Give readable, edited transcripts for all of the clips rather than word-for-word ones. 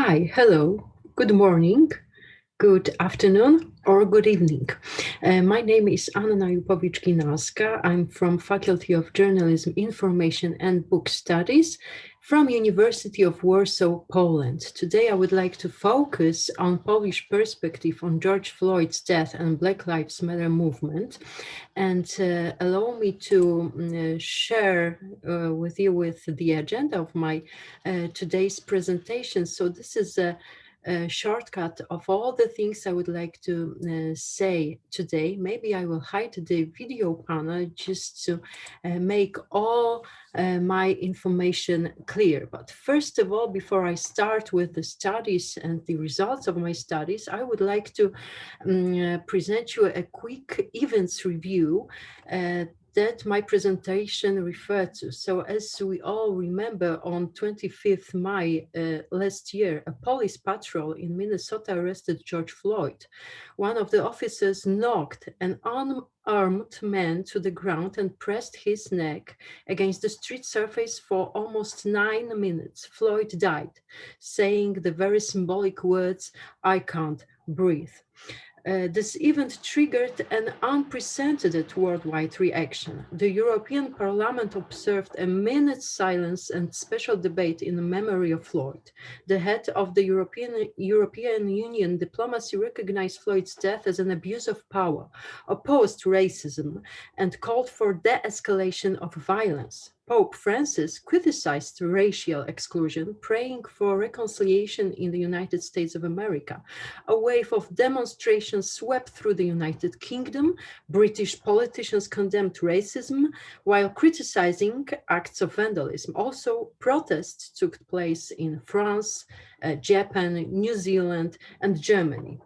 Hi, hello, good morning, good afternoon, or good evening. My name is Anna Jupowicz-Ginalska. I'm from Faculty of Journalism, Information and Book Studies from University of Warsaw, Poland. Today I would like to focus on Polish perspective on George Floyd's death and Black Lives Matter movement, and allow me to share with you with the agenda of my today's presentation. So this is a shortcut of all the things I would like to say today. Maybe I will hide the video panel just to make all my information clear. But first of all, before I start with the studies and the results of my studies, I would like to present you a quick events review that my presentation referred to. So as we all remember, on 25th May last year, a police patrol in Minnesota arrested George Floyd. One of the officers knocked an unarmed man to the ground and pressed his neck against the street surface for almost 9 minutes. Floyd died, saying the very symbolic words, "I can't breathe." This event triggered an unprecedented worldwide reaction. The European Parliament observed a minute's silence and special debate in memory of Floyd. The head of the European Union diplomacy recognized Floyd's death as an abuse of power, opposed racism, and called for de-escalation of violence. Pope Francis criticized racial exclusion, praying for reconciliation in the United States of America. A wave of demonstrations swept through the United Kingdom. British politicians condemned racism while criticizing acts of vandalism. Also, protests took place in France, Japan, New Zealand, and Germany.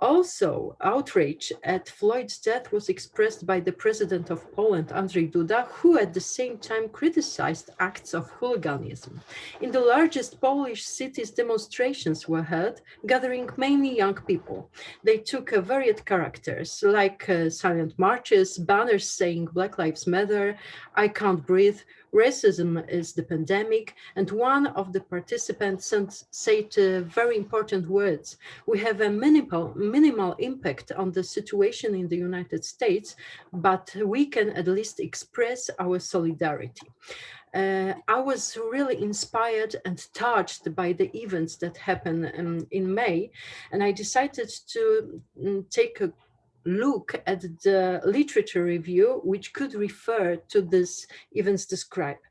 Also, outrage at Floyd's death was expressed by the president of Poland, Andrzej Duda, who at the same time criticized acts of hooliganism. In the largest Polish cities, demonstrations were held, gathering mainly young people. They took varied characters, like silent marches, banners saying Black Lives Matter, "I can't breathe," "racism is the pandemic," and one of the participants said very important words: "We have a minimal impact on the situation in the United States, but we can at least express our solidarity." I was really inspired and touched by the events that happened in May, and I decided to take a look at the literature review, which could refer to these events described.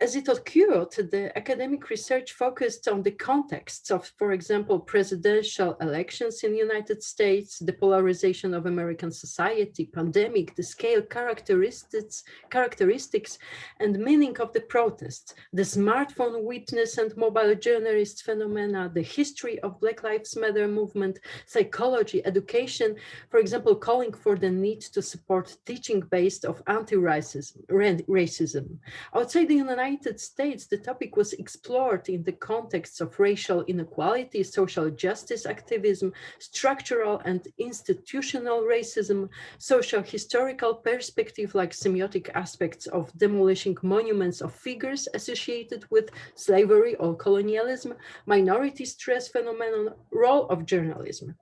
As it occurred, the academic research focused on the contexts of, for example, presidential elections in the United States, the polarization of American society, pandemic, the scale, characteristics and meaning of the protests, the smartphone witness and mobile journalist phenomena, the history of Black Lives Matter movement, psychology, education, for example, calling for the need to support teaching based of anti-racism. Outside the United States, the topic was explored in the context of racial inequality, social justice activism, structural and institutional racism, social historical perspective like semiotic aspects of demolishing monuments of figures associated with slavery or colonialism, minority stress phenomenon, role of journalism.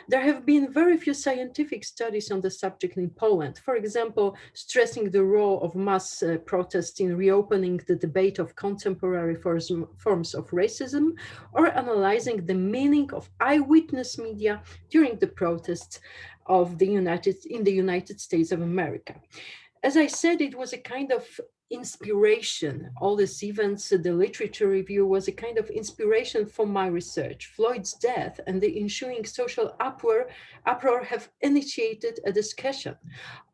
There have been very few scientific studies on the subject in Poland, for example, stressing the role of mass protests in reopening the debate of contemporary forms of racism, or analyzing the meaning of eyewitness media during the protests in the United States of America. As I said, it was a kind of inspiration. All these events, the literature review was a kind of inspiration for my research. Floyd's death and the ensuing social uproar have initiated a discussion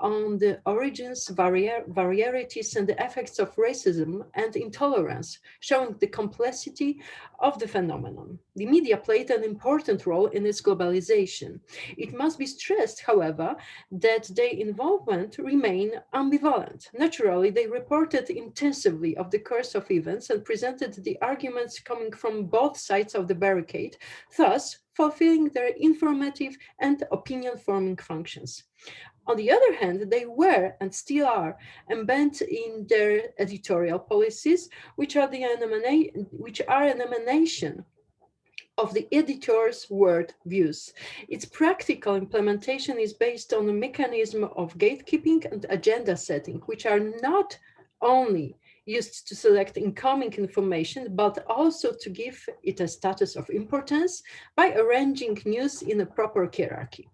on the origins, varieties, and the effects of racism and intolerance, showing the complexity of the phenomenon. The media played an important role in its globalization. It must be stressed, however, that their involvement remained ambivalent. Naturally, they reported intensively of the course of events and presented the arguments coming from both sides of the barricade, thus fulfilling their informative and opinion-forming functions. On the other hand, they were and still are embedded in their editorial policies, which are an emanation of the editor's word views. Its practical implementation is based on a mechanism of gatekeeping and agenda setting, which are not only used to select incoming information, but also to give it a status of importance by arranging news in a proper hierarchy.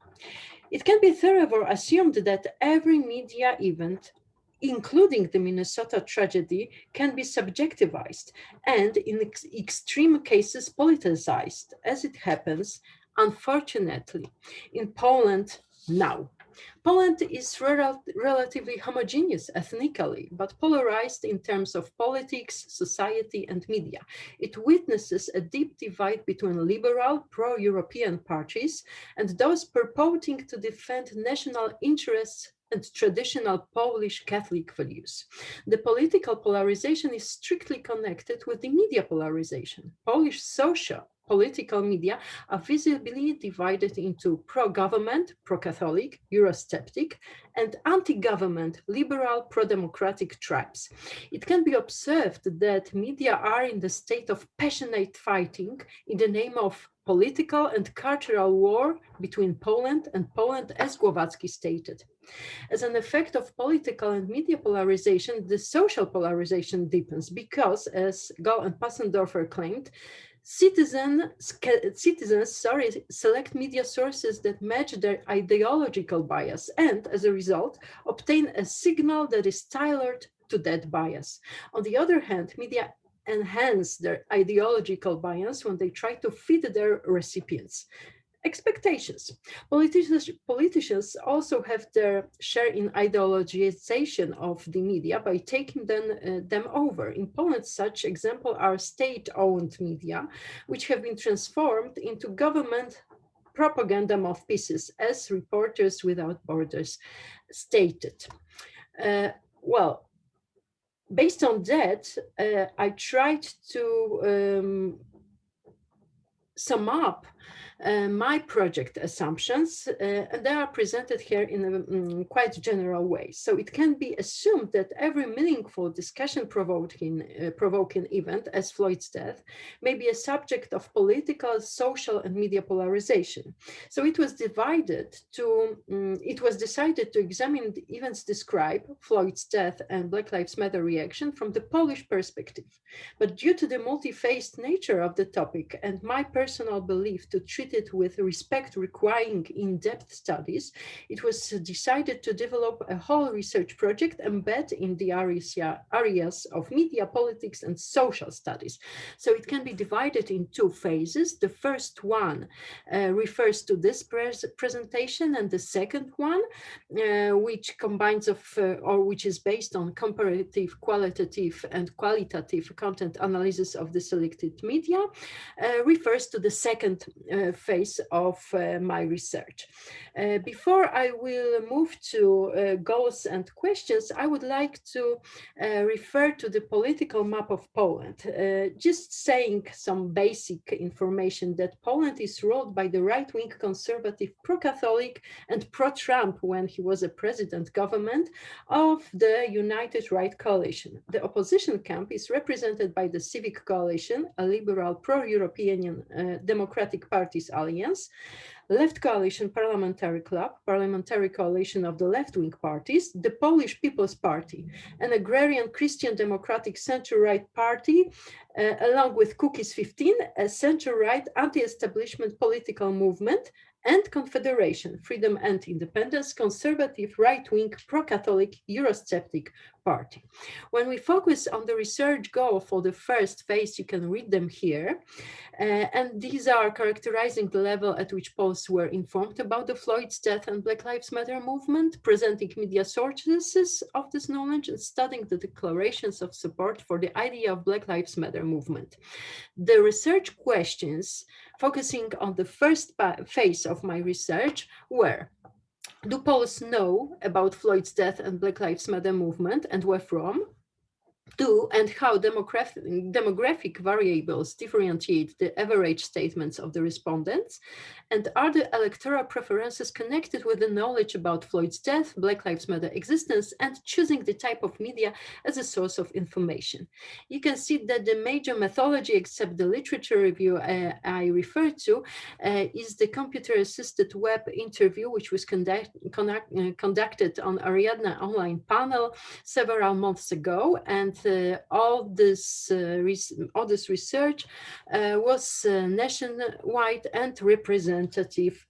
It can be therefore assumed that every media event, including the Minnesota tragedy, can be subjectivized and, in extreme cases, politicized, as it happens, unfortunately, in Poland now. Poland is relatively homogeneous ethnically, but polarized in terms of politics, society, and media. It witnesses a deep divide between liberal, pro European parties and those purporting to defend national interests and traditional Polish Catholic values. The political polarization is strictly connected with the media polarization. Polish social political media are visibly divided into pro-government, pro-Catholic, Eurosceptic, and anti-government, liberal, pro-democratic tribes. It can be observed that media are in the state of passionate fighting in the name of political and cultural war between Poland and Poland, as Głowacki stated. As an effect of political and media polarization, the social polarization deepens because, as Gall and Passendorfer claimed, citizens select media sources that match their ideological bias and, as a result, obtain a signal that is tailored to that bias. On the other hand, media enhance their ideological bias when they try to fit their recipients' expectations. Politicians also have their share in ideologization of the media by taking them over. In Poland, such examples are state-owned media, which have been transformed into government propaganda mouthpieces, as Reporters Without Borders stated. Well, based on that, I tried to sum up my project assumptions, and they are presented here in a quite general way. So it can be assumed that every meaningful discussion provoking event, as Floyd's death, may be a subject of political, social, and media polarization. So it was decided to examine the events described, Floyd's death and Black Lives Matter reaction, from the Polish perspective. But due to the multi-faced nature of the topic and my personal belief to treat it with respect requiring in-depth studies, it was decided to develop a whole research project embedded in the areas of media, politics, and social studies. So it can be divided in two phases. The first one refers to this presentation, and the second one, which combines which is based on comparative, qualitative, and qualitative content analysis of the selected media, refers to the second phase of my research. Before I will move to goals and questions, I would like to refer to the political map of Poland. Just saying some basic information that Poland is ruled by the right-wing conservative pro-Catholic and pro-Trump when he was a president government of the United Right Coalition. The opposition camp is represented by the Civic Coalition, a liberal pro-European Democratic Parties Alliance, Left Coalition Parliamentary Club, Parliamentary Coalition of the Left-Wing Parties, the Polish People's Party, an agrarian Christian Democratic center-right party, along with Cookies 15, a center-right anti-establishment political movement, and Confederation, Freedom and Independence, conservative, right-wing, pro-Catholic, Eurosceptic party. When we focus on the research goal for the first phase, you can read them here. And these are characterizing the level at which Poles were informed about the Floyd's death and Black Lives Matter movement, presenting media sources of this knowledge, and studying the declarations of support for the idea of Black Lives Matter movement. The research questions focusing on the first phase of my research were: do Poles know about Floyd's death and Black Lives Matter movement, and where from? Do and how demographic variables differentiate the average statements of the respondents, and are the electoral preferences connected with the knowledge about Floyd's death, Black Lives Matter existence, and choosing the type of media as a source of information. You can see that the major methodology, except the literature review I referred to, is the computer-assisted web interview, which was conducted on Ariadna online panel several months ago, and all this research was nationwide and representative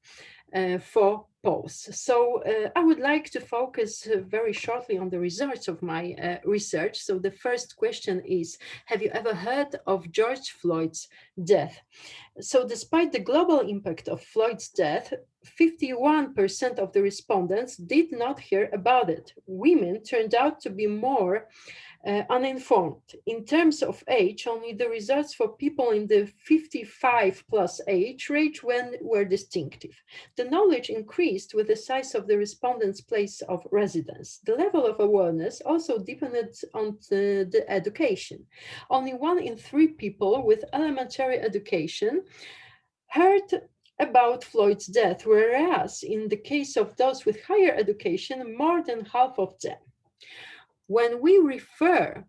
for polls. So I would like to focus very shortly on the results of my research. So the first question is, have you ever heard of George Floyd's death? So despite the global impact of Floyd's death, 51% of the respondents did not hear about it. Women turned out to be more uninformed. In terms of age, only the results for people in the 55 plus age range were distinctive. The knowledge increased with the size of the respondents' place of residence. The level of awareness also depended on the education. Only 1 in 3 people with elementary education heard about Floyd's death, whereas in the case of those with higher education, more than half of them. When we refer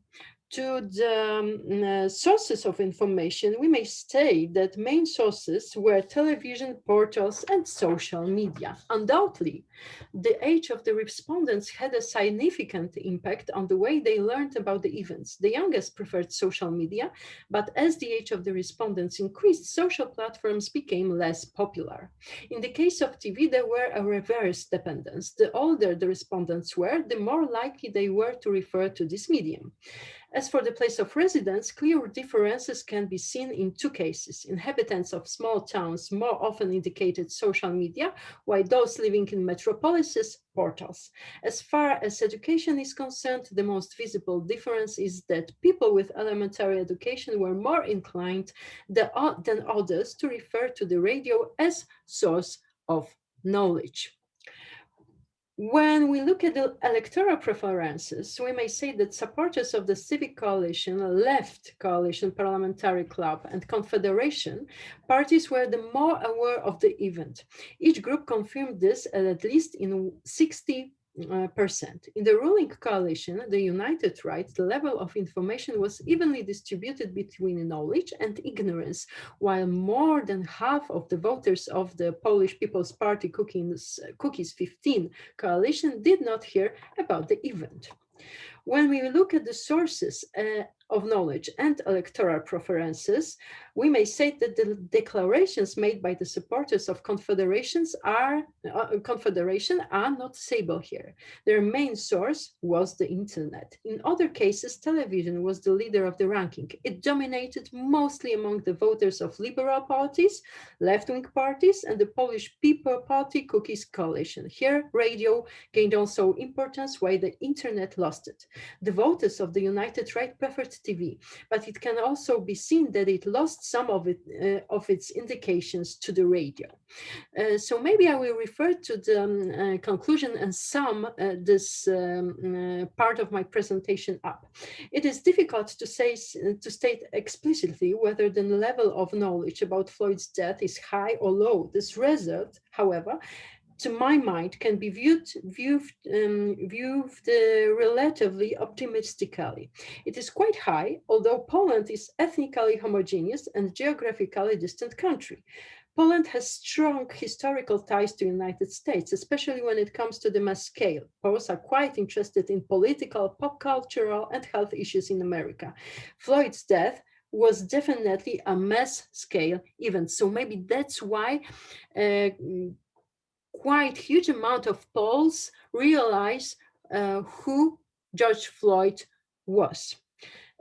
to the sources of information, we may state that main sources were television, portals, and social media. Undoubtedly, the age of the respondents had a significant impact on the way they learned about the events. The youngest preferred social media, but as the age of the respondents increased, social platforms became less popular. In the case of TV, there were a reverse dependence. The older the respondents were, the more likely they were to refer to this medium. As for the place of residence, clear differences can be seen in 2 cases. Inhabitants of small towns more often indicated social media, while those living in metropolises, portals. As far as education is concerned, the most visible difference is that people with elementary education were more inclined than others to refer to the radio as source of knowledge. When we look at the electoral preferences, we may say that supporters of the Civic Coalition, Left Coalition, Parliamentary Club, and Confederation parties were the more aware of the event. Each group confirmed this at least in 60%. In the ruling coalition, the United Right, the level of information was evenly distributed between knowledge and ignorance, while more than half of the voters of the Polish People's Party Cookies 15 coalition did not hear about the event. When we look at the sources of knowledge and electoral preferences, we may say that the declarations made by the supporters of confederation are not stable here. Their main source was the internet. In other cases, television was the leader of the ranking. It dominated mostly among the voters of liberal parties, left-wing parties, and the Polish People Party Cookies coalition. Here, radio gained also importance, while the internet lost it. The voters of the United Right preferred TV, but it can also be seen that it lost some of its indications to the radio. So maybe I will refer to the conclusion and sum this part of my presentation up. It is difficult to state explicitly whether the level of knowledge about Floyd's death is high or low. This result, however, to my mind, can be viewed relatively optimistically. It is quite high, although Poland is ethnically homogeneous and geographically distant country. Poland has strong historical ties to the United States, especially when it comes to the mass scale. Poles are quite interested in political, pop cultural, and health issues in America. Floyd's death was definitely a mass scale event. So maybe that's why quite huge amount of Poles realize who George Floyd was.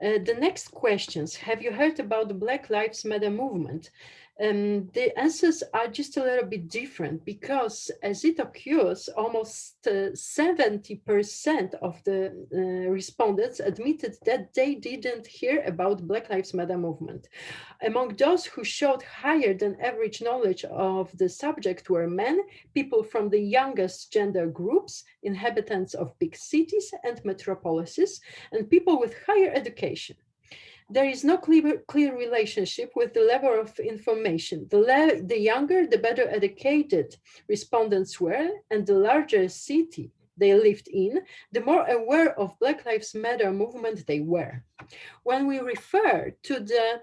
The next questions. Have you heard about the Black Lives Matter movement? The answers are just a little bit different because, as it occurs, almost 70% of the respondents admitted that they didn't hear about Black Lives Matter movement. Among those who showed higher than average knowledge of the subject were men, people from the youngest gender groups, inhabitants of big cities and metropolises, and people with higher education. There is no clear relationship with the level of information. The younger, the better educated respondents were, and the larger city they lived in, the more aware of Black Lives Matter movement they were. When we refer to the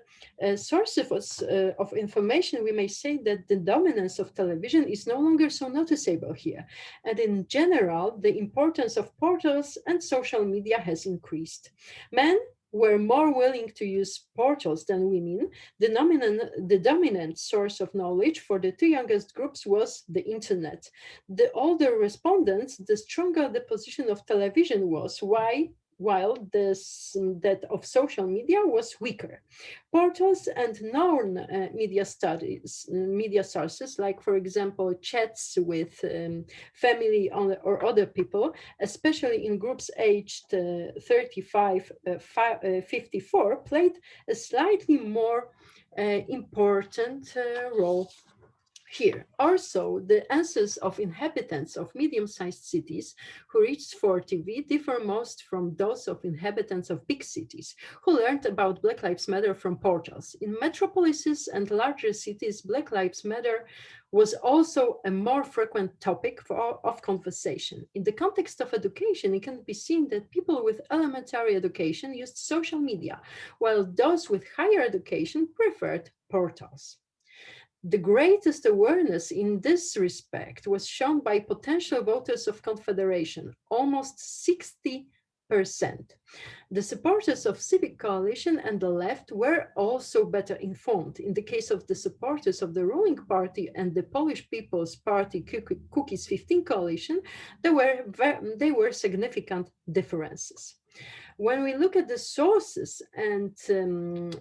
sources of information, we may say that the dominance of television is no longer so noticeable here. And in general, the importance of portals and social media has increased. Men were more willing to use portals than women. The dominant source of knowledge for the two youngest groups was the internet. The older respondents, the stronger the position of television was. Why? While that of social media was weaker. Portals and known media sources, like for example chats with family or other people, especially in groups aged 35, 54, played a slightly more important role here. Also, the answers of inhabitants of medium-sized cities who reached for TV differ most from those of inhabitants of big cities who learned about Black Lives Matter from portals. In metropolises and larger cities, Black Lives Matter was also a more frequent topic of conversation. In the context of education, it can be seen that people with elementary education used social media, while those with higher education preferred portals. The greatest awareness in this respect was shown by potential voters of Confederation, almost 60%. The supporters of Civic Coalition and the left were also better informed. In the case of the supporters of the ruling party and the Polish People's Party Cookies 15 coalition, there were significant differences. When we look at the sources and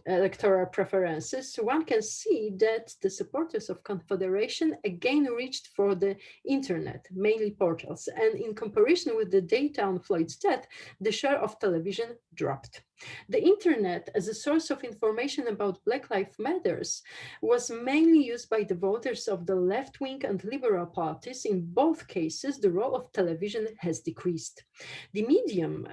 electoral preferences, one can see that the supporters of Confederation again reached for the internet, mainly portals, and in comparison with the data on Floyd's death, the share of television dropped. The internet as a source of information about Black Lives Matters was mainly used by the voters of the left-wing and liberal parties. In both cases, the role of television has decreased. The medium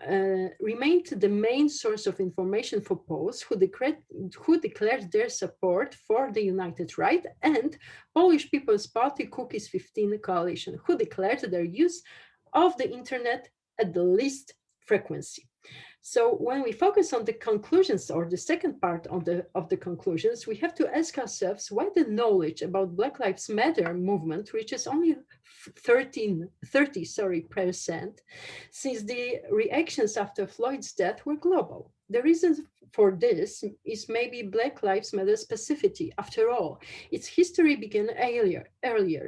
remained the main source of information for Poles who declared their support for the United Right, and Polish People's Party Cookies 15 coalition, who declared their use of the internet at the least frequency. So when we focus on the conclusions, or the second part of the conclusions, we have to ask ourselves why the knowledge about Black Lives Matter movement reaches only 30%, since the reactions after Floyd's death were global. The reason for this is maybe Black Lives Matter specificity. After all, its history began earlier.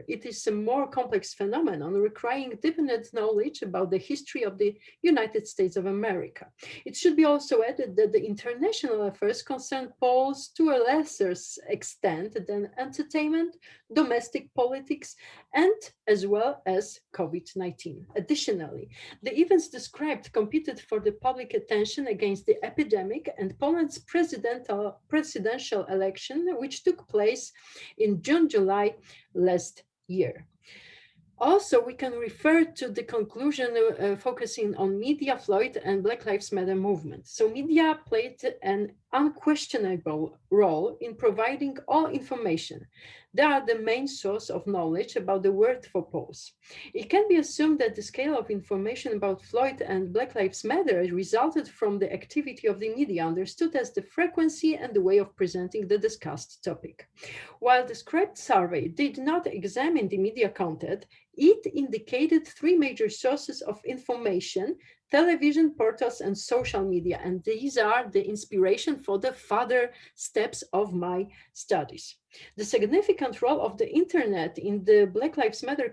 It is a more complex phenomenon requiring definite knowledge about the history of the United States of America. It should be also added that the international affairs concern Poles to a lesser extent than entertainment, domestic politics, and as well as COVID-19. Additionally, the events described competed for the public attention against the epidemic and Poland's presidential election, which took place in June-July last year. Also, we can refer to the conclusion focusing on media, Floyd, and Black Lives Matter movement. So media played an unquestionable role in providing all information. They are the main source of knowledge about the world for Poles. It can be assumed that the scale of information about Floyd and Black Lives Matter resulted from the activity of the media, understood as the frequency and the way of presenting the discussed topic. While the Script survey did not examine the media content, it indicated three major sources of information television, portals, and social media. And these are the inspiration for the further steps of my studies. The significant role of the internet in the Black Lives Matter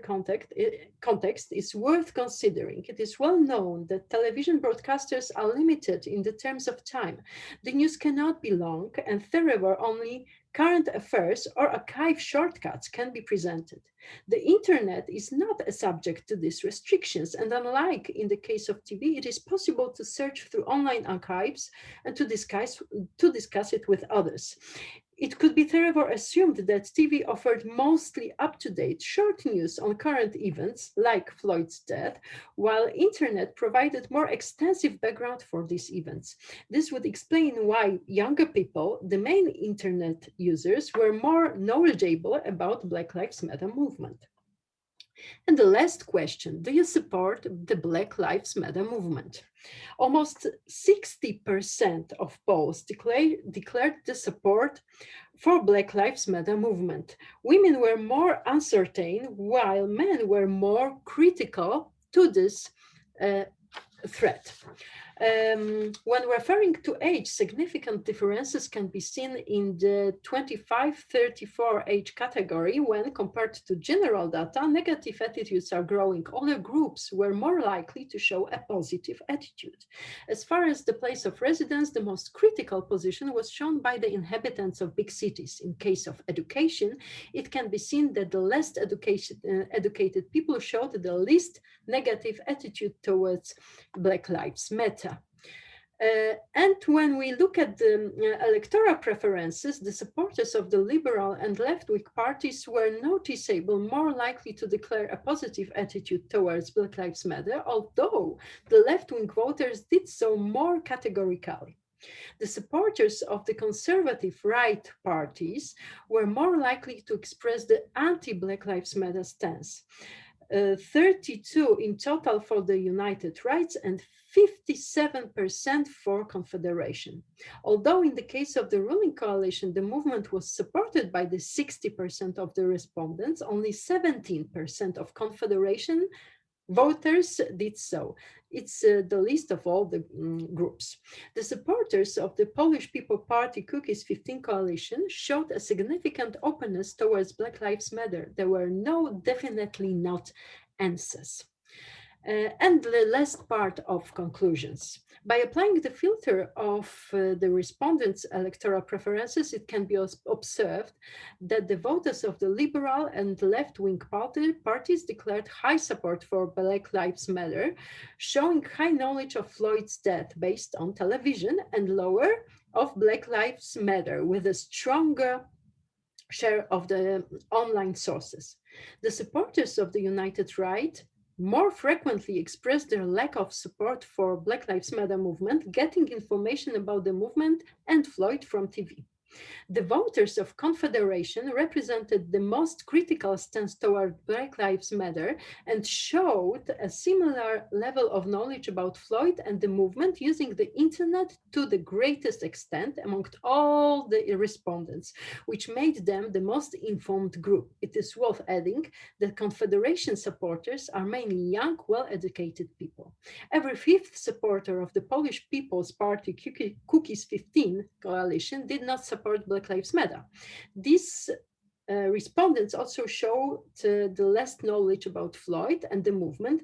context is worth considering. It is well known that television broadcasters are limited in the terms of time. The news cannot be long, and therefore only current affairs or archive shortcuts can be presented. The internet is not a subject to these restrictions, and unlike in the case of TV, it is possible to search through online archives and to discuss it with others. It could be therefore assumed that TV offered mostly up-to-date short news on current events like Floyd's death, while internet provided more extensive background for these events. This would explain why younger people, the main internet users, were more knowledgeable about Black Lives Matter movement. And the last question, do you support the Black Lives Matter movement? Almost 60% of polls declared the support for Black Lives Matter movement. Women were more uncertain, while men were more critical to this uh, threat. When referring to age, significant differences can be seen in the 25-34 age category when compared to general data, negative attitudes are growing. Older groups were more likely to show a positive attitude. As far as the place of residence, the most critical position was shown by the inhabitants of big cities. In case of education, it can be seen that the less educated people showed the least negative attitude towards Black Lives Matter. And when we look at the electoral preferences, the supporters of the liberal and left-wing parties were noticeably more likely to declare a positive attitude towards Black Lives Matter, although the left-wing voters did so more categorically. The supporters of the conservative right parties were more likely to express the anti-Black Lives Matter stance. 32 in total for the United Rights and 57% for Confederation. Although in the case of the ruling coalition, the movement was supported by the 60% of the respondents, only 17% of Confederation voters did so. It's the least of all the groups. The supporters of the Polish People Party Cookies 15 coalition showed a significant openness towards Black Lives Matter. There were no definitely not answers. And the last part of conclusions. By applying the filter of the respondents' electoral preferences, it can be observed that the voters of the liberal and left-wing parties declared high support for Black Lives Matter, showing high knowledge of Floyd's death based on television, and lower of Black Lives Matter with a stronger share of the online sources. The supporters of the United Right more frequently expressed their lack of support for Black Lives Matter movement, getting information about the movement and Floyd from TV. The voters of Confederation represented the most critical stance toward Black Lives Matter and showed a similar level of knowledge about Floyd and the movement using the internet to the greatest extent among all the respondents, which made them the most informed group. It is worth adding that Confederation supporters are mainly young, well-educated people. Every fifth supporter of the Polish People's Party Cookies 15 coalition did not support Black Lives Matter. These respondents also showed the less knowledge about Floyd and the movement,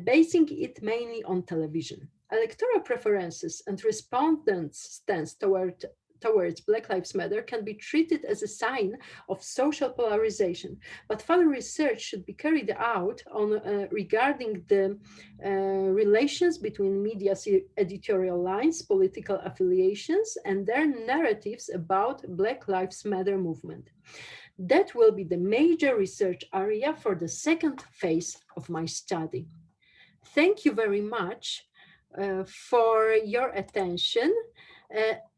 basing it mainly on television. Electoral preferences and respondents' stance towards Black Lives Matter can be treated as a sign of social polarization, but further research should be carried out on regarding the relations between media's editorial lines, political affiliations, and their narratives about Black Lives Matter movement. That will be the major research area for the second phase of my study. Thank you very much for your attention.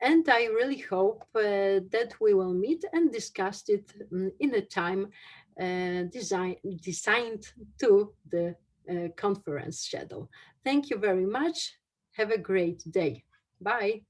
And I really hope that we will meet and discuss it in a time designed to the conference schedule. Thank you very much. Have a great day. Bye.